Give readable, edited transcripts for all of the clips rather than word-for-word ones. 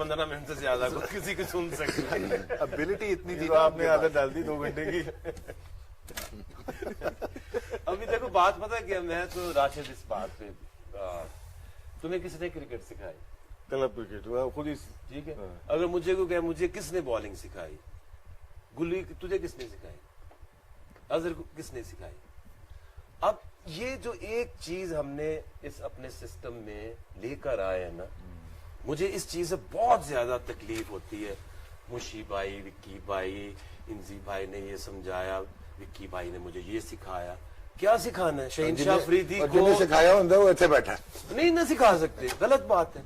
15 minute से ज्यादा को किसी को सुन सकते। एबिलिटी इतनी थी, तो आपने आदत डाल दी 2 घंटे की। अभी देखो बात पता क्या, मैं तो राशिद इस बात पे, तुम्हें किसने क्रिकेट सिखाई? क्लब क्रिकेट खुद ही। ठीक है, अगर मुझे को क्या, मुझे किसने बॉलिंग सिखाई? गुल्ली तुझे किसने सिखाई? अजहर को किसने सिखाई? अब ये जो एक चीज हमने इस अपने सिस्टम में लेकर आए हैं ना, मुझे इस चीज से बहुत ज्यादा तकलीफ होती है। मुशी भाई, विक्की भाई, इंजी भाई ने ये समझाया, विक्की भाई ने मुझे ये सिखाया। क्या सिखाना है? शहीनशाह अफरीदी को सिखाया होता वो इतने बैठा नहीं ना सिखा सकते, गलत बात है।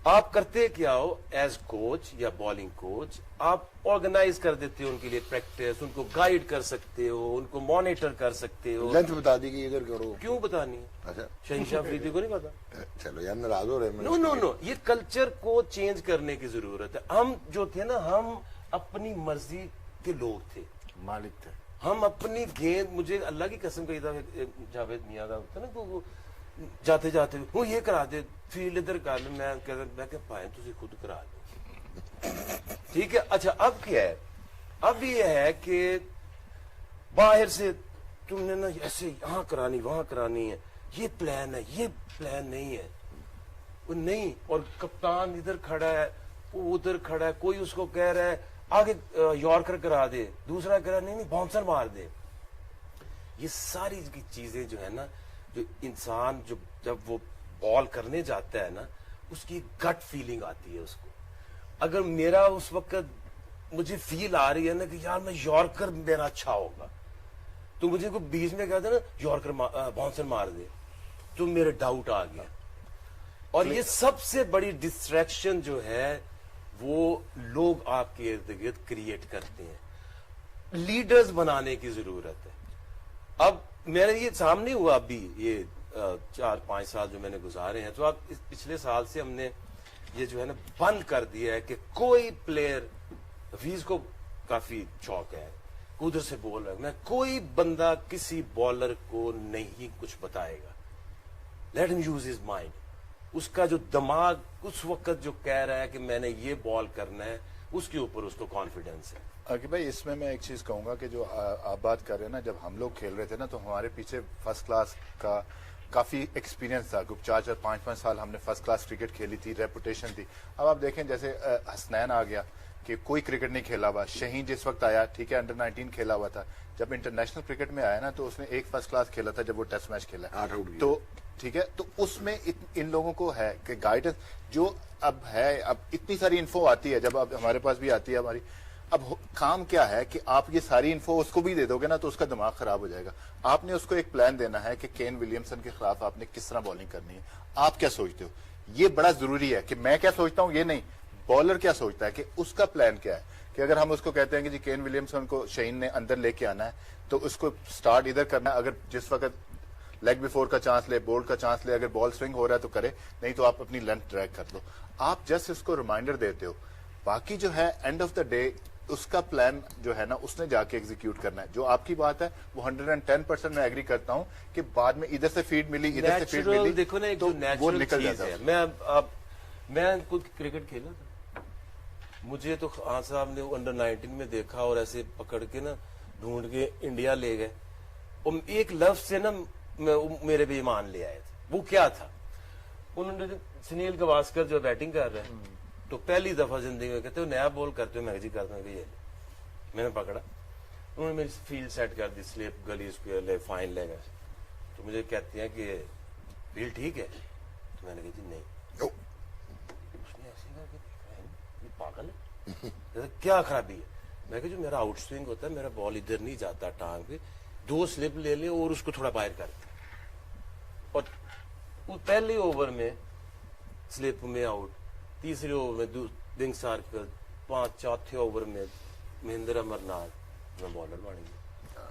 आप करते क्या हो एज कोच या बॉलिंग कोच, आप ऑर्गेनाइज कर देते हो उनके लिए प्रैक्टिस, उनको गाइड कर सकते हो, उनको मॉनिटर कर सकते हो। लेंथ बता दी कि इधर करो, क्यों बतानी है? अच्छा शहीनशाह अफरीदी को नहीं पता? चलो यार नाराज हो रहे हैं। नो, ये कल्चर को चेंज करने की जरूरत है। हम जो थे ना, हम अपनी मर्जी के लोग थे, मालिक थे हम अपनी गेंद, मुझे अल्लाह की कसम कही था, जावेद मियां का होता ना, वो जाते जाते वो ये करा दे, फील्ड इधर कर ले, मैं क्या पाए तुझे खुद करा लो। ठीक है, अच्छा अब क्या है? अब ये है कि बाहर से तुमने ना ऐसे यहाँ करानी वहां करानी है, ये प्लान है, ये प्लान नहीं है, वो नहीं। और कप्तान इधर खड़ा है, वो उधर खड़ा है, कोई उसको कह रहा है आगे यॉर्कर करा दे, दूसरा कह रहा नहीं बाउंसर मार दे। ये सारी की चीजें जो है ना, जो इंसान जो जब वो बॉल करने जाता है ना, उसकी गट फीलिंग आती है उसको। अगर मेरा उस वक्त मुझे फील आ रही है ना कि यार मैं यॉर्कर मेरा अच्छा होगा, तो मुझे को बीच में कहते ना यॉर्कर बाउंसर मार दे, तो मेरे डाउट आ गया। और ये सबसे बड़ी डिस्ट्रैक्शन जो है वो लोग आपके इर्द गिर्द क्रिएट करते हैं। लीडर्स बनाने की जरूरत है। अब मेरे ये सामने हुआ अभी ये 4-5 साल जो मैंने गुजारे हैं, तो अब इस पिछले साल से हमने ये जो है ना बंद कर दिया है कि कोई प्लेयर, हफीज को काफी शौक है, उधर से बोल रहा है, मैं कोई बंदा किसी बॉलर को नहीं कुछ बताएगा। Let him use his mind. उसका जो दिमाग उस वक्त जो कह रहा है कि मैंने ये बॉल करना है, उसके ऊपर उसको कॉन्फिडेंस है। आगे भाई इसमें मैं एक चीज कहूंगा कि जो आप बात कर रहे हैं ना, जब हम लोग खेल रहे थे ना, तो हमारे पीछे फर्स्ट क्लास का काफी एक्सपीरियंस था। 4-5 साल हमने फर्स्ट क्लास क्रिकेट खेली थी, रेपुटेशन थी। अब आप देखें जैसे हसनैन आ गया कि कोई क्रिकेट नहीं खेला हुआ, शहीन जिस वक्त आया, ठीक है, अंडर 19 खेला हुआ था, जब इंटरनेशनल क्रिकेट में आया ना तो उसने एक फर्स्ट क्लास खेला था जब वो टेस्ट मैच खेला, तो ठीक है, तो उसमें इन लोगों को है कि गाइडेंस जो अब है, अब इतनी सारी इन्फो आती है, जब अब हमारे पास भी आती है हमारी, अब काम क्या है कि आप ये सारी इन्फो उसको भी दे दोगे ना तो उसका दिमाग खराब हो जाएगा। आपने उसको एक प्लान देना है कि केन विलियमसन के खिलाफ आपने किस तरह बॉलिंग करनी है, आप क्या सोचते हो, ये बड़ा जरूरी है कि मैं क्या सोचता हूं ये नहीं, बॉलर क्या सोचता है कि उसका प्लान क्या है। कि अगर हम उसको कहते हैं कि जी केन विलियमसन को शहीन ने अंदर लेके आना है, तो उसको स्टार्ट इधर करना है, अगर जिस वक्त लेग बिफोर का चांस ले, बोल्ड का चांस ले, अगर बॉल स्विंग हो रहा है तो करे, नहीं तो आप अपनी लेंथ ड्रैग कर लो। आप जस्ट इसको रिमाइंडर देते हो, बाकी जो है एंड ऑफ द डे उसका प्लान जो है ना उसने जाके एग्जीक्यूट करना है। जो आपकी बात है वो 110% मैं एग्री करता हूं कि बाद में इधर से फीड मिली, इधर से फीड मिली, देखो ना, तो वो निकल जाता है। मैं खुद क्रिकेट खेला था, मुझे तो खान साहब ने अंडर 19 में देखा और ऐसे पकड़ के ना ढूंढ के इंडिया ले गए, और एक लफ्ज से ना मेरे भी ईमान ले आए थे। वो क्या था, उन्होंने सुनील गावस्कर जो बैटिंग कर रहे हैं, तो पहली दफा जिंदगी में कहते हो नया बॉल करते हो, मैं जी करता हूँ, ये मैंने पकड़ा, उन्होंने मेरी फील्ड सेट कर दी, स्लिप, गली स्क्वायर ले, फाइन लेग, तो मुझे कहती हैं कि फील्ड ठीक है, तो मैंने कही नहीं, उसने ऐसे कहा कि ये पागल है, क्या खराबी है। मैं कहा जो मेरा आउट स्विंग होता है, मेरा बॉल इधर नहीं जाता टांग पे, 2 स्लिप ले ले और उसको थोड़ा बाहर कर, और पहले ओवर में स्लिप में आउट, तीसरे ओवर में विंग सर्कल, 5 चौथे ओवर में महेंद्र अमरनाथ में बॉलर बन गया,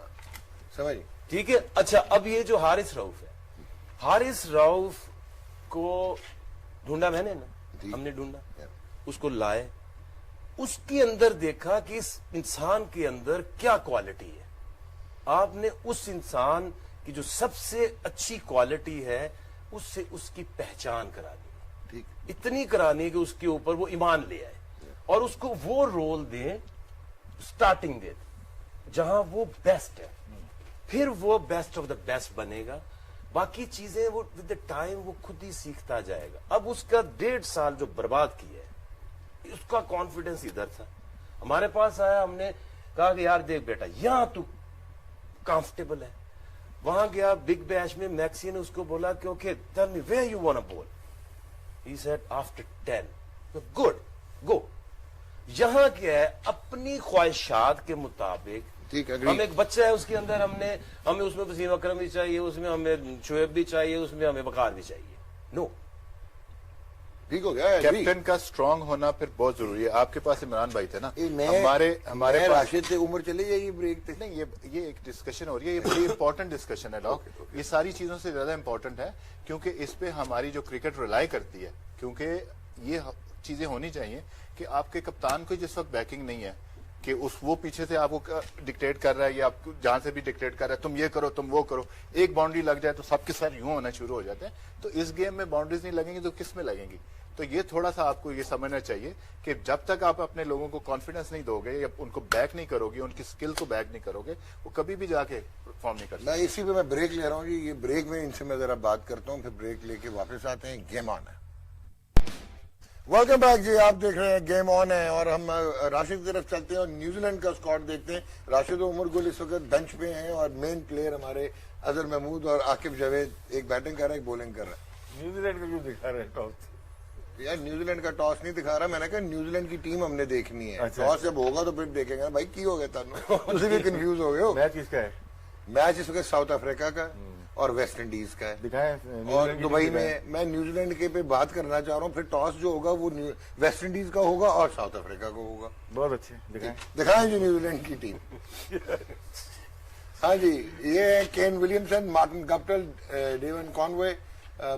समझ ठीक है। अच्छा अब ये जो हारिस रऊफ है, हारिस रऊफ को ढूंढा मैंने ना, हमने ढूंढा, उसको लाए, उसके अंदर देखा कि इस इंसान के अंदर क्या क्वालिटी है। आपने उस इंसान की जो सबसे अच्छी क्वालिटी है उससे उसकी पहचान करा दी। ठीक। इतनी करानी कि उसके ऊपर वो ईमान ले आए और उसको वो रोल दे, स्टार्टिंग दे जहां वो बेस्ट है, फिर वो बेस्ट ऑफ द बेस्ट बनेगा। बाकी चीजें वो विद द टाइम वो खुद ही सीखता जाएगा। अब उसका 1.5 साल जो बर्बाद किया है, उसका कॉन्फिडेंस इधर था। हमारे पास आया, हमने कहा कि यार देख बेटा, यहां तू कंफर्टेबल है। वहां गया बिग बैश में, मैक्सी ने उसको बोला कि okay tell me where you want to bowl. He said after 10। Good, go. यहां क्या है, अपनी ख्वाहिशात के मुताबिक। ठीक, agree। हम एक बच्चा है, उसके अंदर हमें उसमें वसीम अकरम भी चाहिए, उसमें हमें शोएब भी चाहिए, उसमें हमें वकार भी चाहिए। नो, ठीक हो गया। कैप्टन का स्ट्रांग होना फिर बहुत जरूरी है। आपके पास इमरान भाई थे ना, हमारे पास राशिद से उम्र चले जाएगी ब्रेक पे। नहीं, ये एक डिस्कशन हो रही है, ये बड़ी इंपॉर्टेंट डिस्कशन है डॉग। ये सारी चीजों से ज्यादा इंपॉर्टेंट है क्योंकि इस पे हमारी जो क्रिकेट रिलाई करती है। क्योंकि ये चीजें होनी चाहिए कि आपके कप्तान को जिस वक्त बैकिंग नहीं है कि वो पीछे से आपको डिक्टेट कर रहा है या आपको जहां से भी डिक्टेट कर रहा है, तुम ये करो, तुम वो करो, एक बाउंड्री लग जाए तो सबके साथ यूं होना शुरू हो जाते हैं। तो इस गेम में बाउंड्रीज नहीं लगेंगी तो किस में लगेंगी? तो ये थोड़ा सा आपको ये समझना चाहिए कि जब तक आप अपने लोगों को कॉन्फिडेंस नहीं दोगे या उनको बैक नहीं करोगे, उनकी स्किल को बैक नहीं करोगे, वो कभी भी जाके परफॉर्म नहीं कर सकते। मैं इसी पे मैं ब्रेक ले रहा हूँ जी। ये ब्रेक में इनसे मैं जरा बात करता हूँ, फिर ब्रेक लेके वापस आते हैं। गेम ऑन है। वेलकम बैक जी। आप देख रहे हैं गेम ऑन है और हम राशिद की तरफ चलते हैं और न्यूजीलैंड का स्क्वाड देखते हैं। राशिद और उमर गुल इस वक्त बेंच पे हैं और मेन प्लेयर हमारे अजहर महमूद और आकिब जावेद एक बैटिंग कर रहा है, एक बॉलिंग कर रहा है। न्यूजीलैंड का क्यों दिखा रहे हैं टॉस? यार न्यूजीलैंड का टॉस नहीं दिखा रहा, मैंने कहा न्यूजीलैंड की टीम हमने देखनी है। अच्छा। टॉस जब होगा तो फिर देखेंगे। भाई की हो गया तुम तुझे भी कंफ्यूज हो गए हो। मैच किसका है? मैच इस वक्त साउथ अफ्रीका का और वेस्ट इंडीज का है। दिखाएं और दुबई में मैं न्यूजीलैंड के पे बात करना चाह रहा हूँ। फिर टॉस जो होगा वो वेस्ट इंडीज का होगा और साउथ अफ्रीका का होगा। बहुत अच्छे दिखाएं। दिखाएं जी न्यूजीलैंड की टीम। हाँ जी, ये है Kane Williamson, Martin Guptill, Devon Conway,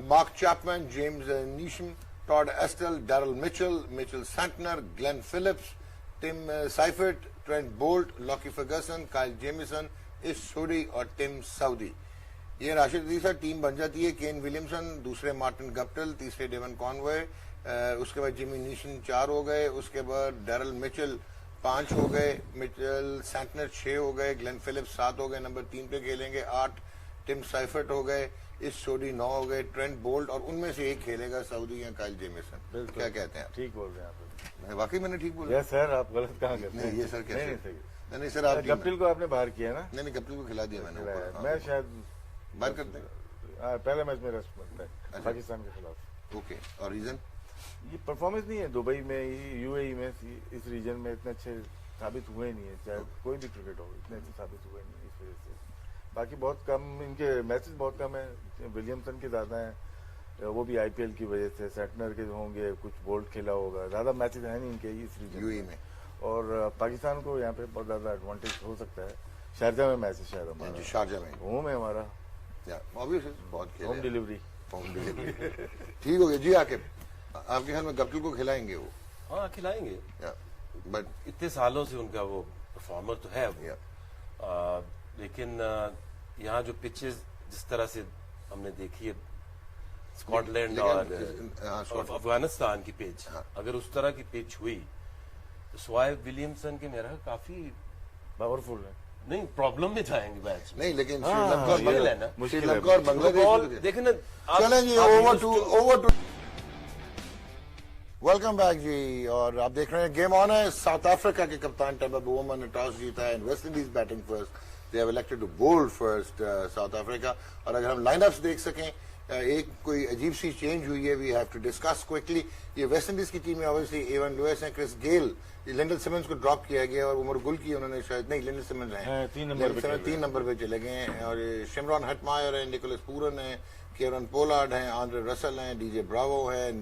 Mark Chapman, James Neesham, Todd Astle, Daryl Mitchell, Mitchell Santner, Glenn Phillips, Tim Seifert, Trent Boult, Lockie Ferguson, Kyle Jamieson, Ish Sodhi और टिम साउदी। ये राशिद तीसरा टीम बन जाती है। केन विलियमसन, दूसरे Martin Guptill, तीसरे Devon Conway, उसके बाद जिमी नीशन 4 हो गए, उसके बाद डैरल मिचेल 5 हो गए, मिचेल सैंटनर 6 हो गए, ग्लेन फिलिप्स 7 हो गए, नंबर 3 पे खेलेंगे 8, टिम साइफर्ट हो गए, इस सोडी 9 हो गए, ट्रेंट बोल्ट और उनमें से एक खेलेगा सऊदी या काइल जेमिसन। क्या कहते हैं? ठीक बोल रहे हैं आप। वाकई मैंने ठीक बोला? यस सर, आप गलत कहाँ करते हैं? नहीं ये सर कैसे? नहीं सही। नहीं सर आप गप्टिल को आपने बाहर किया ना? नहीं गप्टिल को खिला दिया मैंने ऊपर। मैं शायद बात करते हैं। पहले मैच में रेस्ट बनता है पाकिस्तान के खिलाफ। ओके, और रीजन? ये परफॉर्मेंस नहीं है दुबई में, यूएई में, इस रीजन में इतने अच्छे साबित हुए नहीं है। चाहे कोई भी क्रिकेट हो, इतने अच्छे साबित हुए नहीं इस वजह से। बाकी बहुत कम इनके मैचेस बहुत कम है। विलियमसन के ज्यादा हैं, वो भी आईपीएल की वजह से। सैटनर के होंगे, कुछ बोल्ट खेला होगा, ज्यादा मैचेस है नहीं इनके इस रीजन यूएई में। और पाकिस्तान को यहाँ पे बहुत ज्यादा एडवांटेज हो सकता है। शारजा में मैच है शायद हमारा, शारजा में होम है हमारा, बहुत खेले होम डिलीवरी। ठीक हो गया जी। आके आपके ख्याल में गप्टिल को खिलाएंगे वो? हाँ खिलाएंगे, बट इतने सालों से उनका वो परफॉर्मर तो है वो। लेकिन यहाँ जो पिचेस जिस तरह से हमने देखी है, स्कॉटलैंड और अफगानिस्तान की पिच, अगर उस तरह की पिच हुई तो स्वाइब विलियमसन के मेरा काफी पावरफुल है। नहीं प्रॉब्लम में जाएंगे मैच में। नहीं, लेकिन श्रीलंका और श्रीलंका है ना, श्रीलंका और बांग्लादेश देखे ना। चलें जी, ओवर टू वेलकम बैक जी। और आप देख रहे हैं गेम ऑन है। साउथ अफ्रीका के कप्तान टेम्बा बवुमा ने टॉस जीता है। West Indies batting first, they have elected to bowl first South Africa. और अगर हम लाइनअप्स देख सकें, एक कोई अजीब सी चेंज हुई है, we have to discuss quickly. ये वेस्ट इंडीज की टीम में ऑब्वियसली एवन लुइस है, क्रिस गेल, लिंडल सिमंस को ड्रॉप किया गया और उमर गुल की उन्होंने शायद नहीं, लिंडल सिमंस हैं 3 नंबर पे चले गए हैं। और शिमरॉन हटमायर है, निकोलस पूरन है, केरन पोलार्ड हैं, आंद्रे रसल हैं, डीजे ब्रावो है,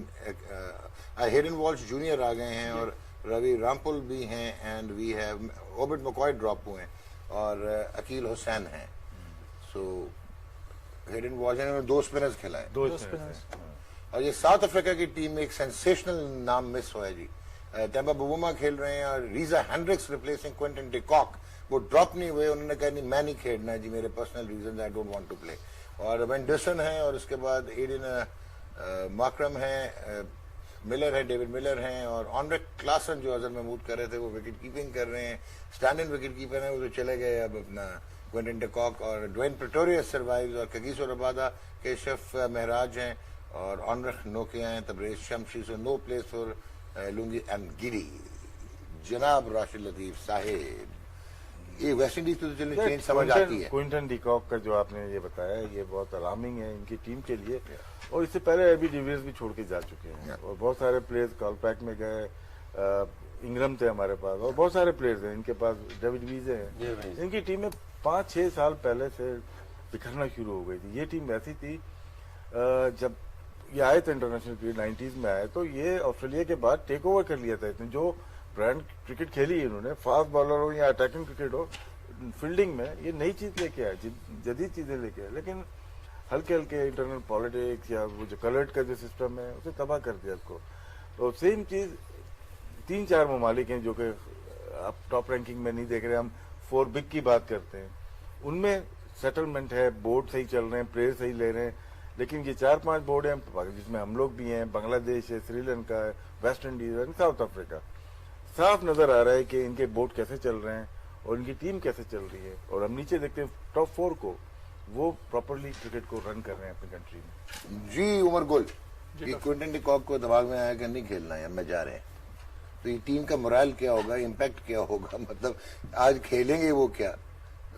हेडन वॉल्श जूनियर आ गए हैं और रवि रामपुल भी हैं। And we have Obed McCoy drop हुए हैं और अकील हुसैन हैं। सो हेडन वॉल्श ने 2 स्पिनर्स खिलाए। और ये साउथ अफ्रीका की टीम में एक सेंसेशनल नाम मिस हुआ है जी। टेम्बा बवुमा खेल रहे हैं और Reeza Hendricks replacing Quinton de Kock, वो ड्रॉप नहीं हुए। उन्होंने कहा नहीं मैं नहीं खेलना है जी, मेरे personal reason, I don't want to play. और वेंडरसन है और उसके बाद एडन माकरम है, मिलर है, डेविड मिलर हैं, और ऑनरेक क्लासन जो अजहर महमूद कर रहे थे वो विकेट कीपिंग कर रहे हैं। स्टैंड इन विकेट कीपर है, वो तो चले गए अब अपना क्विंटन डी कॉक, और ड्वेन प्रेटोरियस सर्वाइव्स, और कगिसो रबादा केशफ महराज हैं, और ऑनरेक नोकिया हैं, Tabraiz Shamsi, so no place for Lungi एंड गिरी। जनाब राशिद लतीफ साहेब, ये वेस्ट इंडीज तो चलने चेंज समझ आती है। क्विंटन डी कॉक का जो आपने ये बताया ये बहुत अलार्मिंग है इनकी टीम के लिए, और इससे पहले एबी डिविलियर्स भी छोड़ के जा चुके हैं, और बहुत सारे प्लेयर्स कॉलपैक में गए, इंग्रम थे हमारे पास, और बहुत सारे प्लेयर्स हैं इनके पास, डेविड वीजे हैं। इनकी टीम में 5-6 साल पहले से बिखरना शुरू हो गई थी। ये टीम ऐसी थी जब ये आए थे इंटरनेशनल क्रिकेट 90s में आए, तो ये ऑस्ट्रेलिया के बाद टेक ओवर कर लिया था। इसने जो ब्रांड क्रिकेट खेली है इन्होंने, फास्ट बॉलर हो या अटैकिंग क्रिकेट हो, फील्डिंग में ये नई चीज लेके आए, जदीद चीजें लेके आए, लेकिन हल्के हल्के इंटरनल पॉलिटिक्स या वो जो कलर्ड का जो सिस्टम है उसे तबाह कर दिया इसको। तो सेम चीज 3-4 ममालिक हैं जो कि आप टॉप रैंकिंग में नहीं देख रहे, हम 4 बिग की बात करते हैं, उनमें सेटलमेंट है, बोर्ड सही चल रहे हैं, प्लेयर सही ले रहे हैं, लेकिन ये 4-5 बोर्ड हैं जिसमें हम लोग भी हैं, बांग्लादेश है, श्रीलंका है, वेस्ट इंडीज है, साउथ अफ्रीका। साफ नजर आ रहा है कि इनके बोर्ड कैसे चल रहे हैं और इनकी टीम कैसे चल रही है, और हम नीचे देखते हैं टॉप 4 को, वो प्रॉपरली क्रिकेट को रन कर रहे हैं अपनी कंट्री में। जी उमर गुल, ये क्विंटन डी कॉक को दिमाग में आया कि नहीं खेलना है, मैं जा रहे हैं, तो ये टीम का मोरल क्या होगा, इम्पैक्ट क्या होगा, मतलब आज खेलेंगे वो क्या?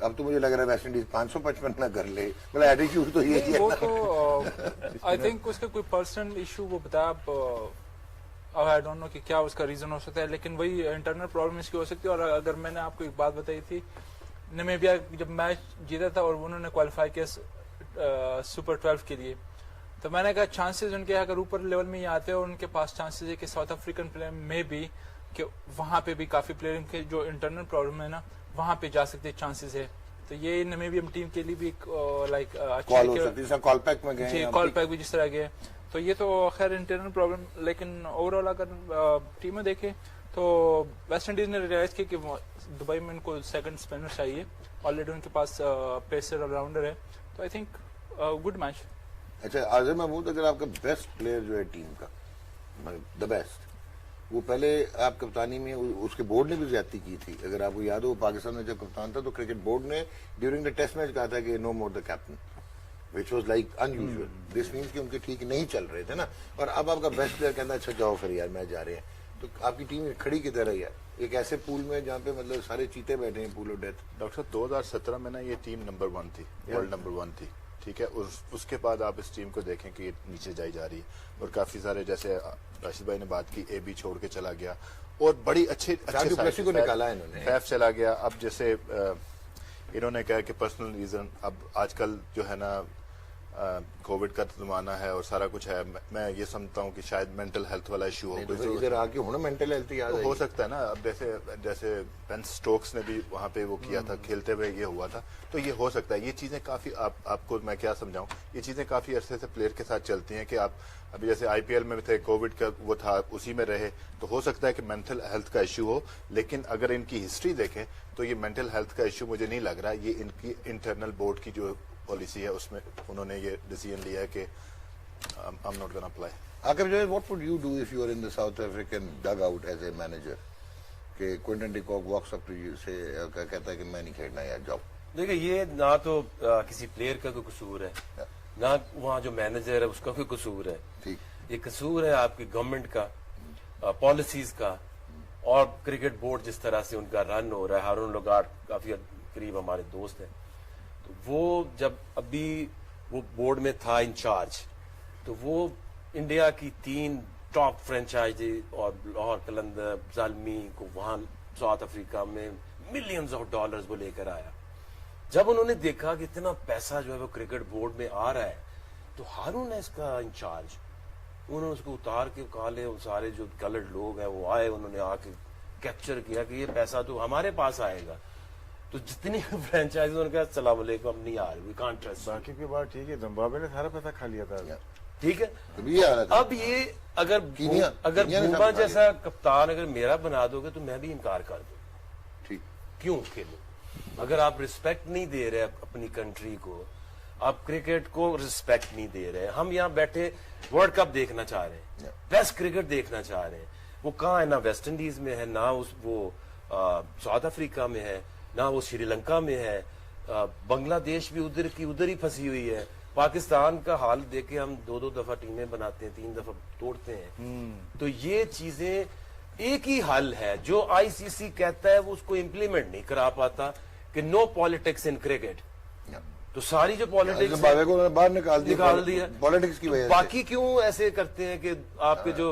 अब तो मुझे लग रहा है वेस्ट इंडीज 555 ना कर ले, मतलब एटीट्यूड तो यही है। वो तो आई थिंक उसका कोई पर्सनल इशू वो बताया, आई डोंट नो कि क्या उसका रीजन हो सकता है, लेकिन वही इंटरनल प्रॉब्लम इसकी हो सकती है। और अगर मैंने आपको एक बात बताई थी, नामीबिया जब मैच जीता था और उन्होंने क्वालिफाई किया सुपर 12 के लिए, तो मैंने कहा चांसेस उनके अगर ऊपर लेवल में ही आते हैं, और उनके पास चांसेस है कि साउथ अफ्रीकन प्लेयर में भी कि वहां पे भी काफी प्लेयर के जो इंटरनल प्रॉब्लम है ना वहां पे जा सकते चांसेस है। तो ये नामीबियन टीम के लिए भी लाइक कॉल हो सकती है, कॉल पैक में गए, कॉल पैक भी जिस तरह गए, तो ये तो खैर इंटरनल प्रॉब्लम, लेकिन ओवरऑल अगर टीमें देखें तो वेस्ट इंडीज ने रियलाइज किया कि दुबई में इनको सेकंड स्पिनर चाहिए, ऑलरेडी उनके पास पेसर ऑलराउंडर है, तो आई थिंक गुड मैच। अच्छा आज़म महमूद, अगर आपका बेस्ट प्लेयर जो है टीम का, द बेस्ट, वो पहले आप कप्तानी में उसके बोर्ड ने भी ज्यादती की थी, अगर आपको याद हो पाकिस्तान में जब कप्तान था तो क्रिकेट बोर्ड ने ड्यूरिंग द टेस्ट मैच कहा था कि no more the captain, which was like unusual. This means कि उनके ठीक नहीं चल रहे थे ना, और अब आपका बेस्ट प्लेयर कहता है अच्छा जाओ फिर यार मैच जा रहे हैं, तो आपकी टीम खड़ी की तरह यार एक ऐसे पूल में जहाँ पे मतलब सारे चीते बैठे हैं, पूल ऑफ डेथ। डॉक्टर साहब 2017 में ना ये टीम नंबर 1 थी, वर्ल्ड नंबर 1 थी, ठीक है। उसके बाद आप इस टीम को देखें कि ये नीचे जाई जा रही है, और काफी सारे जैसे राशिद भाई ने बात की, एबी छोड़ के चला गया, और बड़ी अच्छे को निकाला है इन्होंने, फैफ चला गया। अब जैसे इन्होंने कहा कि पर्सनल रीजन, अब आजकल जो है ना कोविड का जमाना है और सारा कुछ है, मैं ये समझता हूँ कि शायद मेंटल हेल्थ वाला इशू हो, तो इधर आके होना मेंटल हेल्थ याद हो सकता है ना। अब जैसे बेन स्टोक्स ने भी वहां पे वो किया था, खेलते हुए ये हुआ था, तो ये हो सकता है। ये चीजें काफी आपको मैं क्या समझाऊं, ये चीजें काफी अरसे से प्लेयर के साथ चलती हैं कि आप अभी जैसे आईपीएल में थे, कोविड का वो था, उसी में रहे, तो हो सकता है कि मेंटल हेल्थ का इश्यू हो, लेकिन अगर इनकी हिस्ट्री देखें तो ये मेंटल हेल्थ का इश्यू मुझे नहीं लग रहा। ये इनकी इंटरनल बोर्ड की जो पॉलिसी है उसमें उन्होंने ये डिसीजन लिया है कि I am not gonna play. Aqib Javed, what would you do if you are in the South African dugout as a manager, कि Quinton de Kock walks up to you से कहता है कि मैं नहीं खेलना यार, जाओ। देखिए ये ना तो किसी प्लेयर का कोई कसूर है, ना वहाँ जो मैनेजर है उसका कोई कसूर है, ठीक, ये कसूर है आपकी गवर्नमेंट का, पॉलिसीज का, और क्रिकेट बोर्ड जिस तरह से उनका रन हो रहा है। हारून लोगाट काफी करीब हमारे दोस्त हैं, तो वो जब अभी वो बोर्ड में था इंचार्ज, तो वो इंडिया की 3 टॉप फ्रेंचाइजी और लाहौर कलंदर जालमी को वहां साउथ अफ्रीका में मिलियंस ऑफ डॉलर्स वो लेकर आया। जब उन्होंने देखा कि इतना पैसा जो है वो क्रिकेट बोर्ड में आ रहा है, तो हारून है इसका इंचार्ज, उन्होंने उसको उतार के कहा ले, सारे जो कलर्ड लोग हैं वो आए, उन्होंने आके कैप्चर किया कि ये पैसा तो हमारे पास आएगा। तो जितनी फ्रेंचाइज उन्होंने कहा सलाम वालेकुम, हम नहीं आ रहे, वी कांट ट्रस्ट। बाकी की बात ठीक है, जिम्बाब्वे ने सारा पैसा खा लिया था, ठीक है। तो अब ये अगर बुम्बा जैसा कप्तान अगर मेरा बना दोगे तो मैं भी इनकार कर दूं, ठीक, क्यों खेलो? अगर आप रिस्पेक्ट नहीं दे रहे अपनी कंट्री को, आप क्रिकेट को रिस्पेक्ट नहीं दे रहे। हम यहाँ बैठे वर्ल्ड कप देखना चाह रहे हैं, बेस्ट क्रिकेट देखना चाह रहे हैं, वो कहाँ है? ना वेस्ट इंडीज में है, ना वो साउथ अफ्रीका में है, ना वो श्रीलंका में है, बांग्लादेश भी उधर की उधर ही फंसी हुई है। पाकिस्तान का हाल देख के हम 2-2 दफा टीमें बनाते हैं, 3 दफा तोड़ते हैं। तो ये चीजें, एक ही हल है जो आईसीसी कहता है वो उसको इम्प्लीमेंट नहीं करा पाता कि नो पॉलिटिक्स इन क्रिकेट। तो सारी जो पॉलिटिक्स जिम्बाब्वे को उन्होंने बाहर निकाल दिया दिया पॉलिटिक्स की वजह से। बाकी क्यों ऐसे करते हैं कि आपके जो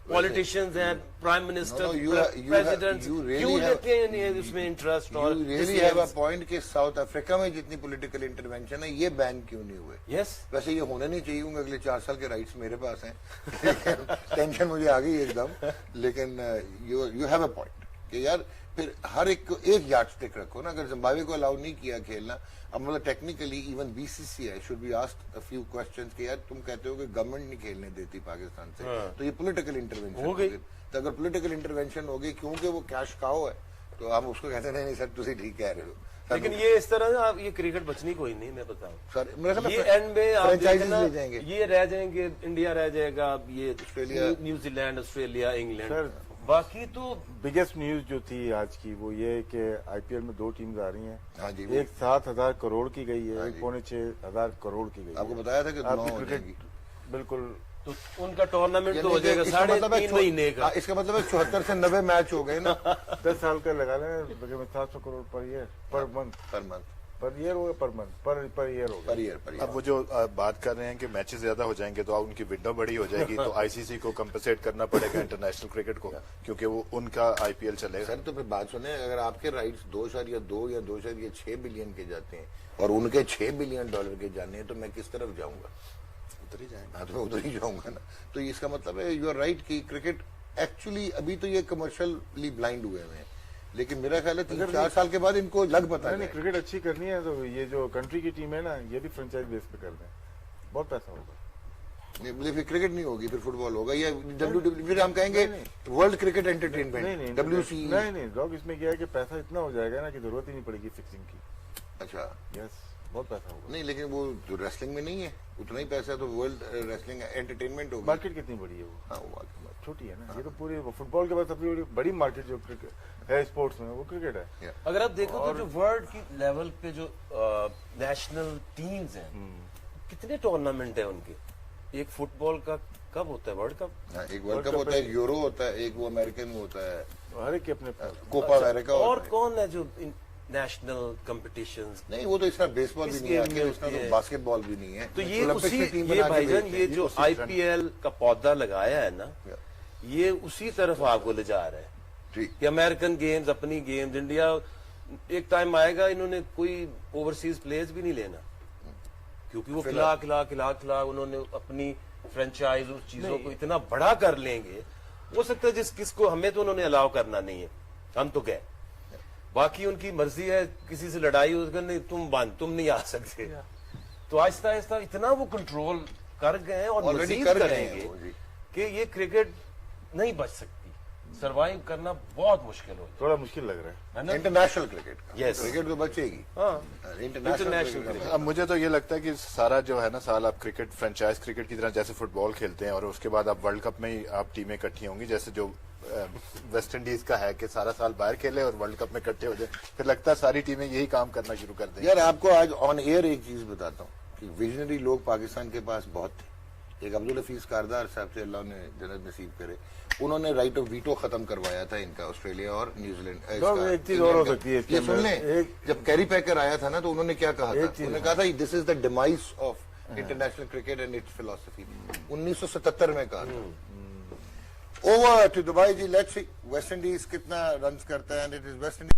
पॉलिटिशियंस हैं, प्राइम मिनिस्टर, प्रेसिडेंट, क्यों लेते हैं उसमें इंटरेस्ट? और You really have a point कि साउथ अफ्रीका में जितनी पॉलिटिकल इंटरवेंशन है, ये बैन क्यों नहीं हुए? यस, वैसे ये होने नहीं चाहिए, अगले 4 साल के राइट्स मेरे पास हैं। टेंशन मुझे आ गई एकदम, लेकिन यू हैव अ पॉइंट कि यार फिर हर एक को एक यार्डस्टिक रखो ना। अगर जिम्बाब्वे को अलाउ नहीं किया खेलना, अब मतलब technically even BCCI should be asked a few questions कि यार तुम कहते हो कि गवर्नमेंट नहीं खेलने देती पाकिस्तान से, तो ये पॉलिटिकल इंटरवेंशन हो गई। तो अगर पॉलिटिकल इंटरवेंशन हो गई क्योंकि वो कैश काओ है, तो आप उसको कहते नहीं सर तुम ठीक कह रहे हो। लेकिन ये इस तरह ना, ये क्रिकेट बचनी कोई नहीं, मैं बताऊं सर मेरा ये एंड में आप फ्रेंचाइजीज देखना, ले जाएंगे। ये रह जाएंगे, इंडिया रह जाएगा, ये Australia, New Zealand, Australia, England, sir, बाकी तो बिगेस्ट न्यूज जो थी आज की वो ये है कि आईपीएल में 2 टीम्स आ रही हैं। हाँ जी, एक 7,000 करोड़ की गई है, हाँ एक जी। 5,500 करोड़ की गई है। आपको बताया था कि 9 आपकी हो क्रिकेट जाएगी। बिल्कुल तो उनका टूर्नामेंट तो हो यानी कि जाएगा इसका मतलब है 3.5 महीने का। इसका मतलब है 74 से 90 मैच हो गए ना 10 साल का लगा लें, 700 crore per year, per month, per month, per year होगा, पर मंथ, पर ईयर होगा। पर ईयर अब वो जो बात कर रहे हैं कि मैचेस ज्यादा हो जाएंगे तो उनकी विंडो बड़ी हो जाएगी, तो आईसीसी को कंपनसेट करना पड़ेगा इंटरनेशनल क्रिकेट को, क्योंकि वो उनका आईपीएल चलेगा। सर तो फिर बात सुने, अगर आपके राइट्स 2.2 या 2.6 बिलियन के जाते हैं और उनके $6 बिलियन के जाने हैं, तो मैं किस तरफ जाऊंगा? उधर ही जाएंगे। हाँ, तो मैं उधर ही जाऊंगा ना। तो इसका मतलब है यू आर राइट कि क्रिकेट एक्चुअली अभी तो ये कमर्शियली ब्लाइंड हुए हैं, लेकिन मेरा ख्याल है 3-4 साल के बाद इनको लग पता नहीं, है। क्रिकेट अच्छी करनी है तो ये जो कंट्री की टीम है ना, ये भी फ्रेंचाइज बेस पे कर दें, बहुत पैसा होगा। नहीं, फिर क्रिकेट नहीं होगी, फिर फुटबॉल होगा या WW, फिर हम कहेंगे वर्ल्ड क्रिकेट नहीं एंटरटेनमेंट, नहीं WC। नहीं डॉग, इसमें क्या है कि पैसा इतना हो जाएगा ना कि जरूरत ही नहीं पड़ेगी फिक्सिंग की। अच्छा, यस, बहुत पैसा होगा। नहीं लेकिन वो जो रेसलिंग में नहीं है उतना ही पैसा, तो वर्ल्ड रेसलिंग एंटरटेनमेंट होगी। मार्केट कितनी बड़ी है वो? हाँ, वो बात है। छोटी है ना। ये तो पूरी फुटबॉल के बाद सबसे बड़ी मार्केट जो है स्पोर्ट्स में, वो क्रिकेट है। अगर आप देखो तो जो वर्ल्ड की लेवल पे जो नेशनल टीम्स हैं, कितने टूर्नामेंट है उनके? एक फुटबॉल का कब होता है? World cup. हाँ, एक वर्ल्ड कप होता है, एक यूरो होता है, एक वो अमेरिकन में होता है, हर एक के अपने कोपा अमेरिका और होता है। कौन है जो नेशनल कंपटीशंस? नहीं, वो तो इस तरह बेसबॉल भी इस नहीं है, गेम में इस तरह होती तो है। बास्केटबॉल भी नहीं है। तो ये ओलंपिक्स उसी, में टीम ये बना के भाईजान भेजते ये हैं। जो उसी आईपीएल का पौधा लगाया है ना, ये उसी तरफ आपको ले जा रहा है ठीक। कि अमेरिकन गेम्स, अपनी गेम्स, इंडिया एक टाइम आएगा इन्होंने कोई ओवरसीज प्लेयर्स भी नहीं लेना, क्योंकि वो खिला उन्होंने अपनी फ्रेंचाइज उस चीजों को इतना बड़ा कर लेंगे। हो सकता है किसको हमें तो उन्होंने अलाउ करना नहीं है, हम तो गए, बाकी उनकी मर्जी है, किसी से लड़ाई उसका नहीं, तुम नहीं आ सकते। तो आहिस्ता आहिस्ता इतना वो कंट्रोल कर गए हैं और Already मजीद कर गए करेंगे हैं वो, जी। कि ये क्रिकेट नहीं बच सकती, सरवाइव करना बहुत मुश्किल हो थोड़ा मुश्किल लग रहा है। है ना। इंटरनेशनल क्रिकेट का Yes. क्रिकेट तो बचेगी, हाँ, इंटरनेशनल International क्रिकेट अब मुझे तो ये लगता है कि सारा जो है ना साल आप क्रिकेट फ्रेंचाइज क्रिकेट की तरह जैसे फुटबॉल खेलते हैं और उसके बाद आप वर्ल्ड कप में ही आप टीमें इकट्ठी होंगी, जैसे जो वेस्ट इंडीज का है कि सारा साल बाहर खेले और वर्ल्ड कप में इकट्ठे हो जाए, फिर लगता है सारी टीमें यही काम करना शुरू कर दें। यार आपको आज ऑन एयर एक चीज बताता हूँ कि विजनरी लोग पाकिस्तान के पास बहुत थे। एक अब्दुल हफीज कारदार साहब से अल्लाह ने जन्नत नसीब करे, उन्होंने राइट ऑफ वीटो खत्म करवाया था इनका, ऑस्ट्रेलिया और न्यूजीलैंड। एक चीज और हो सकती है इसके ये सुन अंदर। लें, जब कैरी पैकर आया था ना तो उन्होंने क्या कहा था? एक चीज उन्होंने कहा था this is the demise of international cricket and it's philosophy. 1977 में कहा था। ओवर टू दुबई जी, लेट्स सी वेस्ट इंडीज कितना रन करता है, and it is West Indies